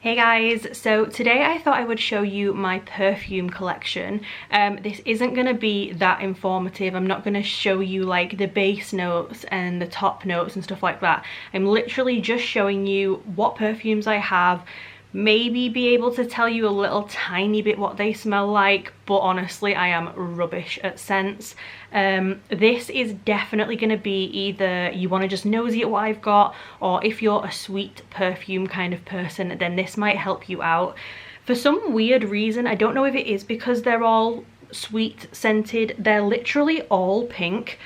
Hey guys, so today I thought I would show you my perfume collection. This isn't going to be that informative. I'm not going to show you like the base notes and the top notes and stuff like that. I'm literally just showing you what perfumes I have, maybe be able to tell you a little tiny bit what they smell like, but honestly I am rubbish at scents. This is definitely going to be either you want to just nosy at what I've got, or if you're a sweet perfume kind of person, then this might help you out. For some weird reason, I don't know if it is because they're all sweet scented, they're literally all pink.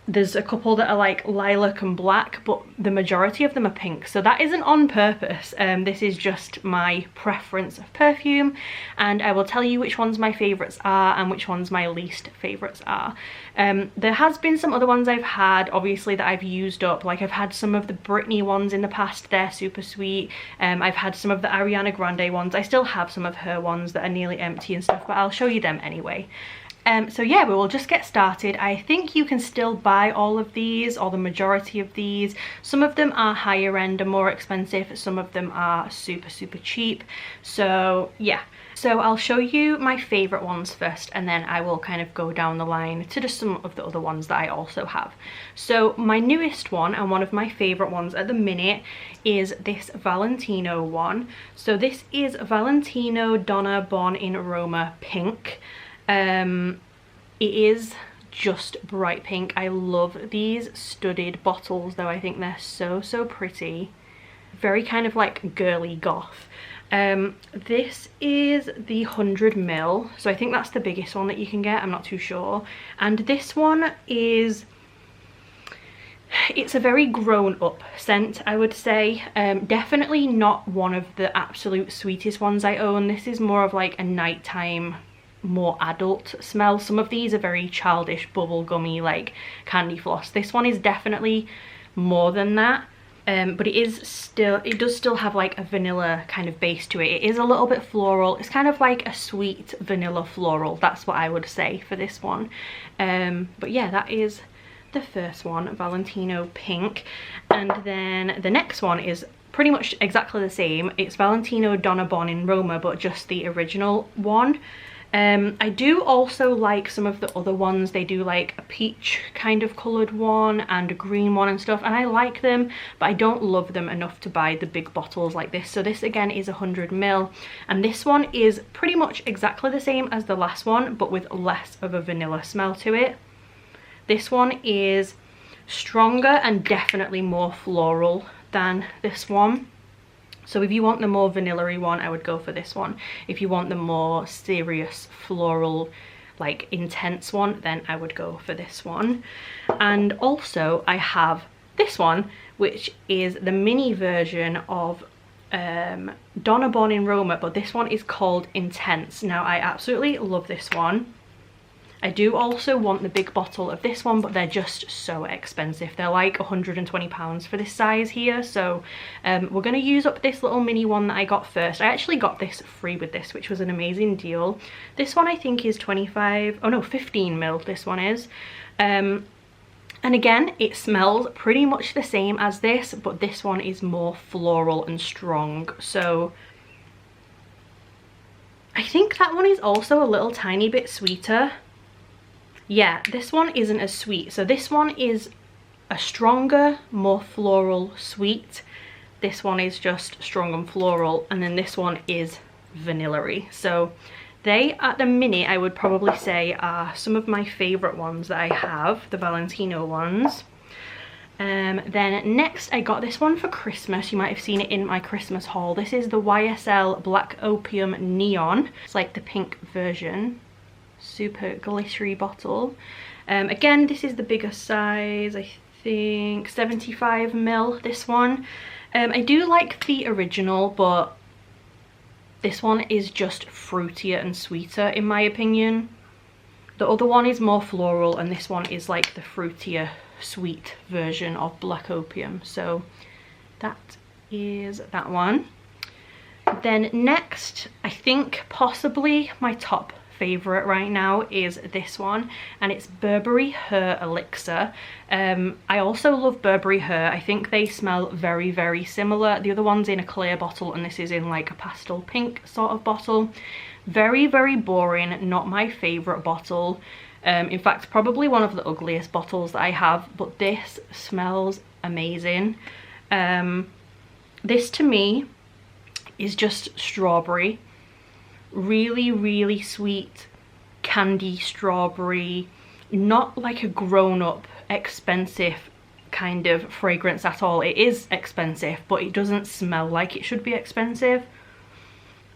There's a couple that are like lilac and black, but the majority of them are pink, so that isn't on purpose. This is just my preference of perfume, and I will tell you which ones my favourites are and which ones my least favourites are. There has been some other ones I've had, obviously, that I've used up. Like I've had some of the Britney ones in the past, they're super sweet. I've had some of the Ariana Grande ones. I still have some of her ones that are nearly empty and stuff, but I'll show you them anyway. So yeah, we will just get started. I think you can still buy all of these, or the majority of these. Some of them are higher end and more expensive, some of them are super cheap. So yeah, so I'll show you my favourite ones first, and then I will kind of go down the line to just some of the other ones that I also have. So my newest one, and one of my favourite ones at the minute, is this Valentino one. So this is Valentino Donna Bon in Roma Pink. It is just bright pink. I love these studded bottles though. I think they're so pretty. Very kind of like girly goth. This is the 100ml, so I think that's the biggest one that you can get, I'm not too sure. And this one is, it's a very grown up scent, I would say. Definitely not one of the absolute sweetest ones I own. This is more of like a nighttime, more adult smell. Some of these are very childish, bubblegummy, like candy floss. This one is definitely more than that, but it does still have like a vanilla kind of base to it. It is a little bit floral. It's kind of like a sweet vanilla floral, that's what I would say for this one. But yeah, that is the first one, Valentino Pink. And then the next one is pretty much exactly the same. It's Valentino Donna Bon in Roma, but just the original one. I do also like some of the other ones. They do like a peach kind of coloured one and a green one and stuff, and I like them, but I don't love them enough to buy the big bottles like this. So this again is 100ml, and this one is pretty much exactly the same as the last one, but with less of a vanilla smell to it. This one is stronger and definitely more floral than this one. So if you want the more vanilla-y one, I would go for this one. If you want the more serious floral, like intense one, then I would go for this one. And also I have this one, which is the mini version of Donna Bon in Roma, but this one is called Intense. Now I absolutely love this one. I do also want the big bottle of this one, but they're just so expensive. They're like £120 for this size here. So we're going to use up this little mini one that I got first. I actually got this free with this, which was an amazing deal. This one I think is 15ml this one is. And again, it smells pretty much the same as this, but this one is more floral and strong. So I think that one is also a little tiny bit sweeter. Yeah, this one isn't as sweet. So this one is a stronger, more floral sweet. This one is just strong and floral, and then this one is vanilla-y. So they, at the minute, I would probably say are some of my favourite ones that I have, the Valentino ones. Then next I got this one for Christmas. You might have seen it in my Christmas haul. This is the YSL Black Opium Neon. It's like the pink version. Super glittery bottle. Again, this is the bigger size, I think 75ml, this one. I do like the original, but this one is just fruitier and sweeter in my opinion. The other one is more floral, and this one is like the fruitier sweet version of Black Opium. So that is that one. Then next, I think possibly my top favorite right now is this one, and it's Burberry Her Elixir. I also love Burberry Her. I think they smell very, very similar. The other one's in a clear bottle and this is in like a pastel pink sort of bottle. Very, very boring, not my favorite bottle. In fact, probably one of the ugliest bottles that I have, but this smells amazing. This to me is just strawberry. Really, really sweet candy strawberry. Not like a grown-up expensive kind of fragrance at all. It is expensive, but it doesn't smell like it should be expensive.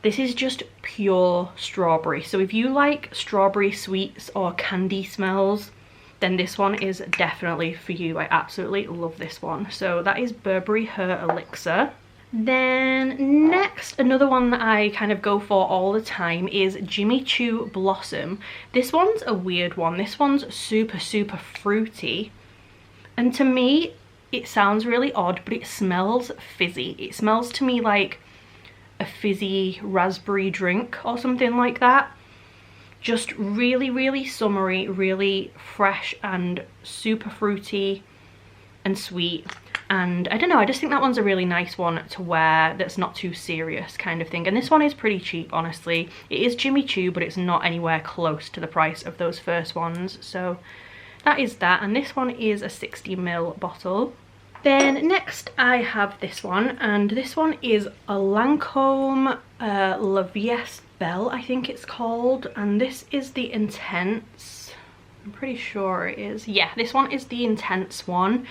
This is just pure strawberry. So if you like strawberry sweets or candy smells, then this one is definitely for you. I absolutely love this one. So that is Burberry Her Elixir. Then next, another one that I kind of go for all the time is Jimmy Choo Blossom. This one's a weird one. This one's super, super fruity. And to me, it sounds really odd, but it smells fizzy. It smells to me like a fizzy raspberry drink or something like that. Just really, really summery, really fresh and super fruity and sweet. And I don't know, I just think that one's a really nice one to wear that's not too serious kind of thing. And this one is pretty cheap, honestly. It is Jimmy Choo, but it's not anywhere close to the price of those first ones. So that is that. And this one is a 60ml bottle. Then next I have this one, and this one is a Lancome La Vieste Belle, I think it's called, and this is the Intense. I'm pretty sure it is. Yeah, this one is the Intense one.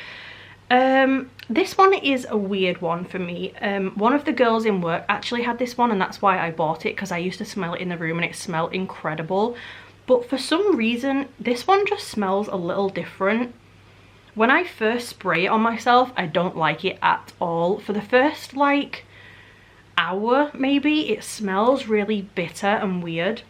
This one is a weird one for me. One of the girls in work actually had this one, and that's why I bought it, because I used to smell it in the room and it smelled incredible. But for some reason, this one just smells a little different. When I first spray it on myself, I don't like it at all. For the first like hour maybe, it smells really bitter and weird.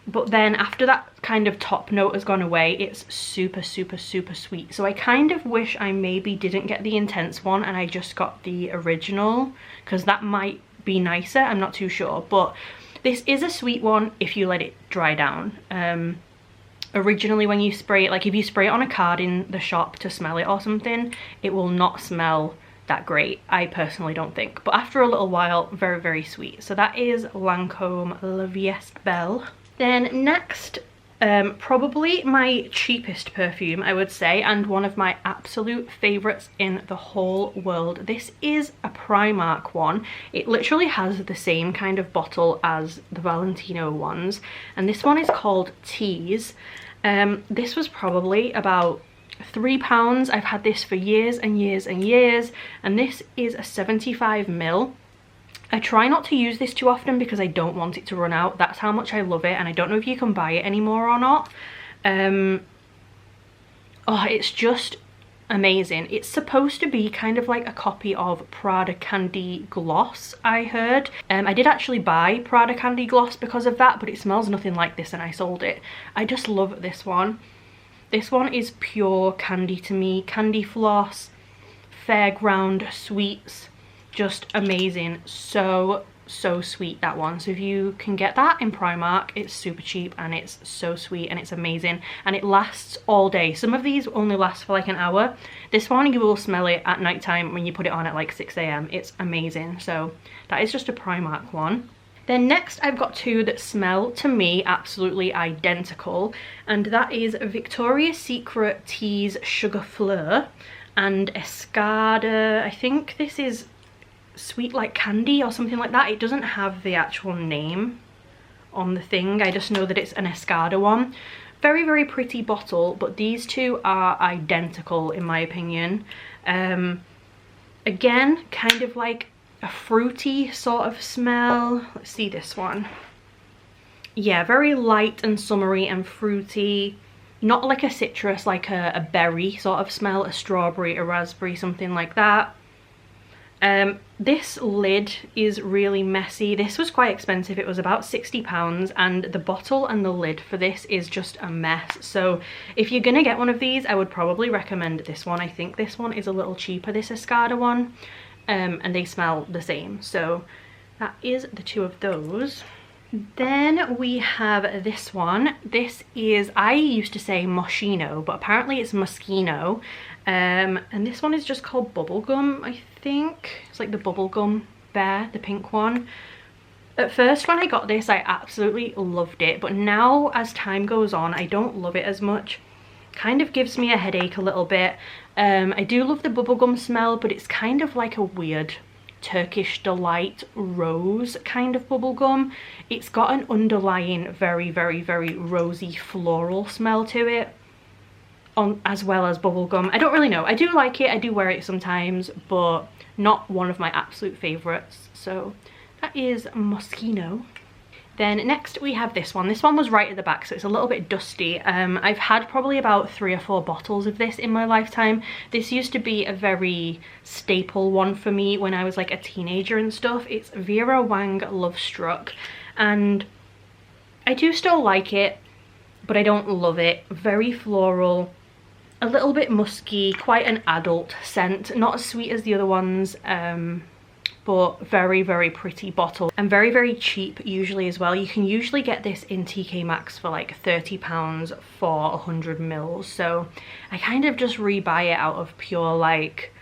But then after that kind of top note has gone away, it's super, super, super sweet. So I kind of wish I maybe didn't get the Intense one and I just got the original, because that might be nicer, I'm not too sure. But this is a sweet one if you let it dry down. Originally when you spray it, like if you spray it on a card in the shop to smell it or something, it will not smell that great, I personally don't think. But after a little while, very, very sweet. So that is Lancome La Vieste Belle. Then next, probably my cheapest perfume, I would say, and one of my absolute favorites in the whole world. This is a Primark one. It literally has the same kind of bottle as the Valentino ones, and this one is called Tease. This was probably about £3. I've had this for years and years and years, and this is a 75ml. I try not to use this too often because I don't want it to run out. That's how much I love it, and I don't know if you can buy it anymore or not. Oh, it's just amazing. It's supposed to be kind of like a copy of Prada Candy Gloss, I heard. I did actually buy Prada Candy Gloss because of that, but it smells nothing like this and I sold it. I just love this one. This one is pure candy to me. Candy floss, fairground sweets, just amazing. So sweet, that one. So if you can get that in Primark, it's super cheap and it's so sweet and it's amazing, and it lasts all day. Some of these only last for like an hour. This one, you will smell it at night time when you put it on at like 6 AM. It's amazing. So that is just a Primark one. Then next I've got two that smell to me absolutely identical, and that is Victoria's Secret Tease Sugar Fleur and Escada. I think this is Sweet Like Candy or something like that. It doesn't have the actual name on the thing. I just know that it's an Escada one. Very, very pretty bottle, but these two are identical in my opinion. Again, kind of like a fruity sort of smell. Let's see this one. Yeah, very light and summery and fruity. Not like a citrus, like a berry sort of smell, a strawberry, a raspberry, something like that. This lid is really messy. This was quite expensive. It was about £60, and the bottle and the lid for this is just a mess. So if you're gonna get one of these, I would probably recommend this one. I think this one is a little cheaper, this Escada one, and they smell the same. So that is the two of those. Then we have this one. This is, I used to say Moschino, but apparently it's Moschino. And this one is just called Bubblegum, I think. It's like the Bubblegum Bear, the pink one. At first when I got this, I absolutely loved it, but now as time goes on, I don't love it as much. Kind of gives me a headache a little bit. I do love the bubblegum smell, but it's kind of like a weird Turkish Delight rose kind of bubblegum. It's got an underlying very rosy floral smell to it, as well as bubblegum. I don't really know. I do like it, I do wear it sometimes, but not one of my absolute favourites. So that is Moschino. Then next we have this one. This one was right at the back, so it's a little bit dusty. I've had probably about 3 or 4 bottles of this in my lifetime. This used to be a very staple one for me when I was like a teenager and stuff. It's Vera Wang Love Struck, and I do still like it, but I don't love it. Very floral, a little bit musky, quite an adult scent, not as sweet as the other ones. But very pretty bottle, and very cheap usually as well. You can usually get this in TK Maxx for like £30 for 100 mils, so I kind of just rebuy it out of pure like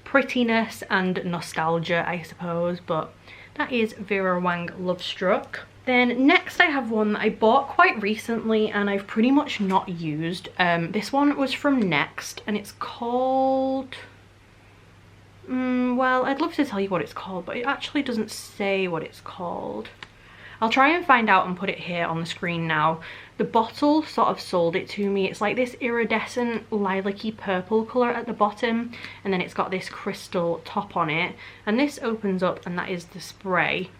prettiness and nostalgia, I suppose. But that is Vera Wang Love Struck. Then next I have one that I bought quite recently and I've pretty much not used. This one was from Next, and it's called... well, I'd love to tell you what it's called, but it actually doesn't say what it's called. I'll try and find out and put it here on the screen now. The bottle sort of sold it to me. It's like this iridescent lilac-y purple colour at the bottom, and then it's got this crystal top on it. And this opens up and that is the spray.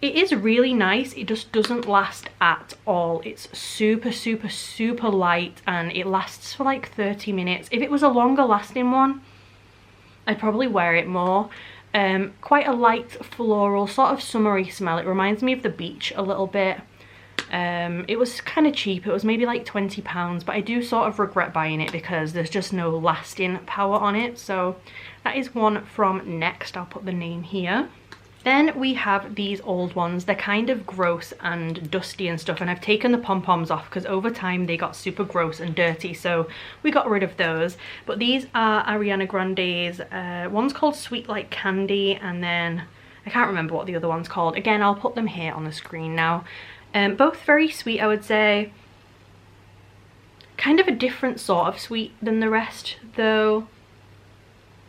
It is really nice, it just doesn't last at all. It's super light, and it lasts for like 30 minutes. If it was a longer lasting one, I'd probably wear it more. Quite a light floral, sort of summery smell. It reminds me of the beach a little bit. It was kind of cheap. It was maybe like £20, but I do sort of regret buying it because there's just no lasting power on it. So that is one from Next. I'll put the name here. Then we have these old ones. They're kind of gross and dusty and stuff, and I've taken the pom-poms off because over time they got super gross and dirty, so we got rid of those. But these are Ariana Grande's, one's called Sweet Like Candy, and then I can't remember what the other one's called. Again, I'll put them here on the screen now. Both very sweet, I would say. Kind of a different sort of sweet than the rest though.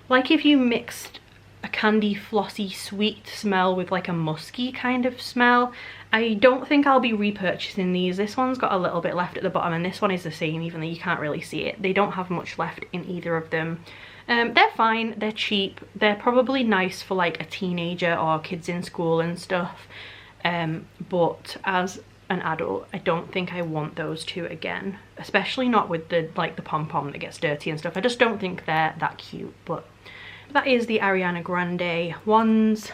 Like if you mixed a candy flossy sweet smell with like a musky kind of smell. I don't think I'll be repurchasing these. This one's got a little bit left at the bottom, and this one is the same, even though you can't really see it. They don't have much left in either of them. They're fine, they're cheap, they're probably nice for like a teenager or kids in school and stuff, but as an adult I don't think I want those two again, especially not with the like the pom-pom that gets dirty and stuff. I just don't think they're that cute. But that is the Ariana Grande ones.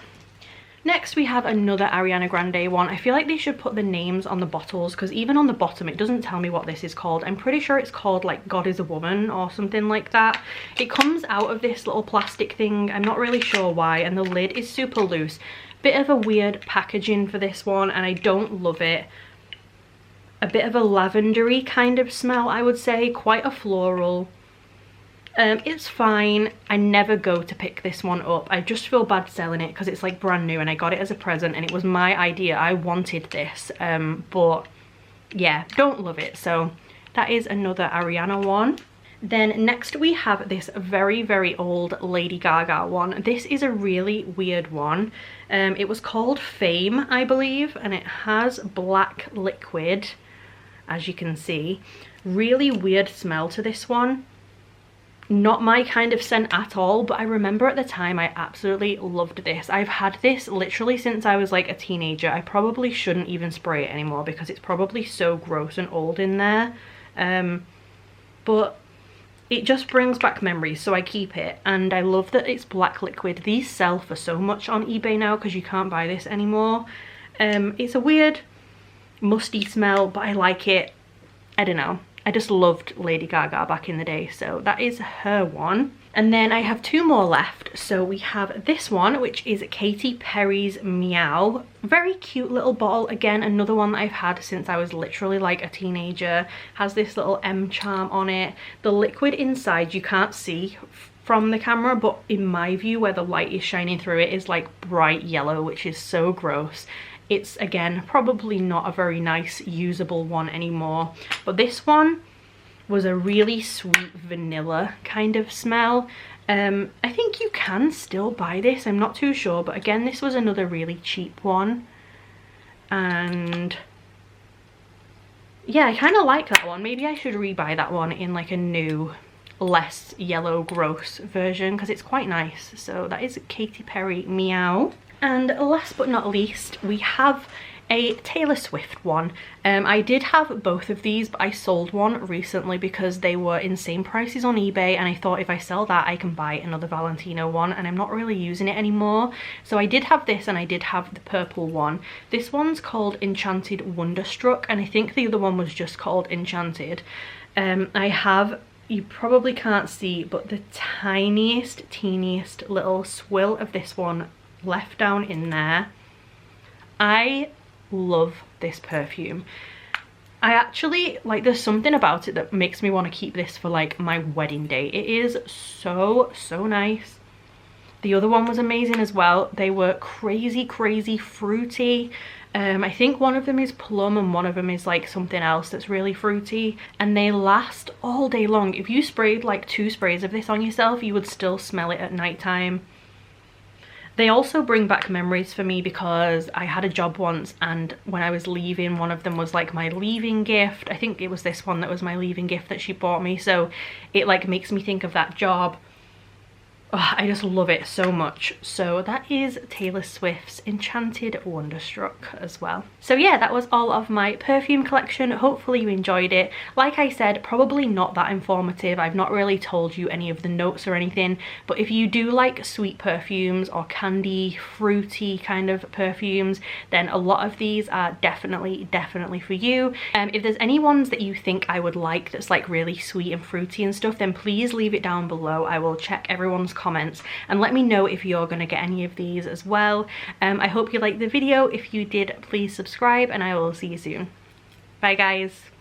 Next we have another Ariana Grande one. I feel like they should put the names on the bottles, because even on the bottom it doesn't tell me what this is called. I'm pretty sure it's called like God Is a Woman or something like that. It comes out of this little plastic thing, I'm not really sure why, and the lid is super loose. Bit of a weird packaging for this one, and I don't love it. A bit of a lavendery kind of smell, I would say, quite a floral. It's fine. I never go to pick this one up. I just feel bad selling it because it's like brand new and I got it as a present and it was my idea. I wanted this, but yeah, don't love it. So that is another Ariana one. Then next we have this very old Lady Gaga one. This is a really weird one. It was called Fame, I believe, and it has black liquid, as you can see. Really weird smell to this one. Not my kind of scent at all, but I remember at the time I absolutely loved this. I've had this literally since I was like a teenager. I probably shouldn't even spray it anymore because it's probably so gross and old in there, but it just brings back memories, so I keep it. And I love that it's black liquid. These sell for so much on eBay now because you can't buy this anymore. It's a weird musty smell, but I like it. I don't know. I just loved Lady Gaga back in the day, so that is her one. And then I have two more left. So we have this one, which is Katy Perry's Meow. Very cute little bottle. Again, another one that I've had since I was literally like a teenager. Has this little M charm on it. The liquid inside you can't see from the camera, but in my view, where the light is shining through it, is like bright yellow, which is so gross. It's, again, probably not a very nice usable one anymore. But this one was a really sweet vanilla kind of smell. I think you can still buy this, I'm not too sure, but again, this was another really cheap one. And yeah, I kind of like that one. Maybe I should rebuy that one in like a new, less yellow gross version, because it's quite nice. So that is Katy Perry Meow. And last but not least, we have a Taylor Swift one. I did have both of these, but I sold one recently because they were insane prices on eBay, and I thought if I sell that I can buy another Valentino one, and I'm not really using it anymore. So I did have this, and I did have the purple one. This one's called Enchanted Wonderstruck, and I think the other one was just called Enchanted. I have, you probably can't see, but the teeniest little swill of this one left down in there. I love this perfume. I actually, like, there's something about it that makes me want to keep this for like my wedding day. It is so nice. The other one was amazing as well. They were crazy fruity. I think one of them is plum and one of them is like something else that's really fruity, and they last all day long. If you sprayed like 2 sprays of this on yourself, you would still smell it at nighttime. They also bring back memories for me because I had a job once, and when I was leaving, one of them was like my leaving gift. I think it was this one that was my leaving gift that she bought me, so it like makes me think of that job. Oh, I just love it so much. So that is Taylor Swift's Enchanted Wonderstruck as well. So yeah, that was all of my perfume collection. Hopefully you enjoyed it. Like I said, probably not that informative. I've not really told you any of the notes or anything, but if you do like sweet perfumes or candy, fruity kind of perfumes, then a lot of these are definitely for you. If there's any ones that you think I would like that's like really sweet and fruity and stuff, then please leave it down below. I will check everyone's comments and let me know if you're gonna get any of these as well. I hope you liked the video. If you did, please subscribe, and I will see you soon. Bye guys.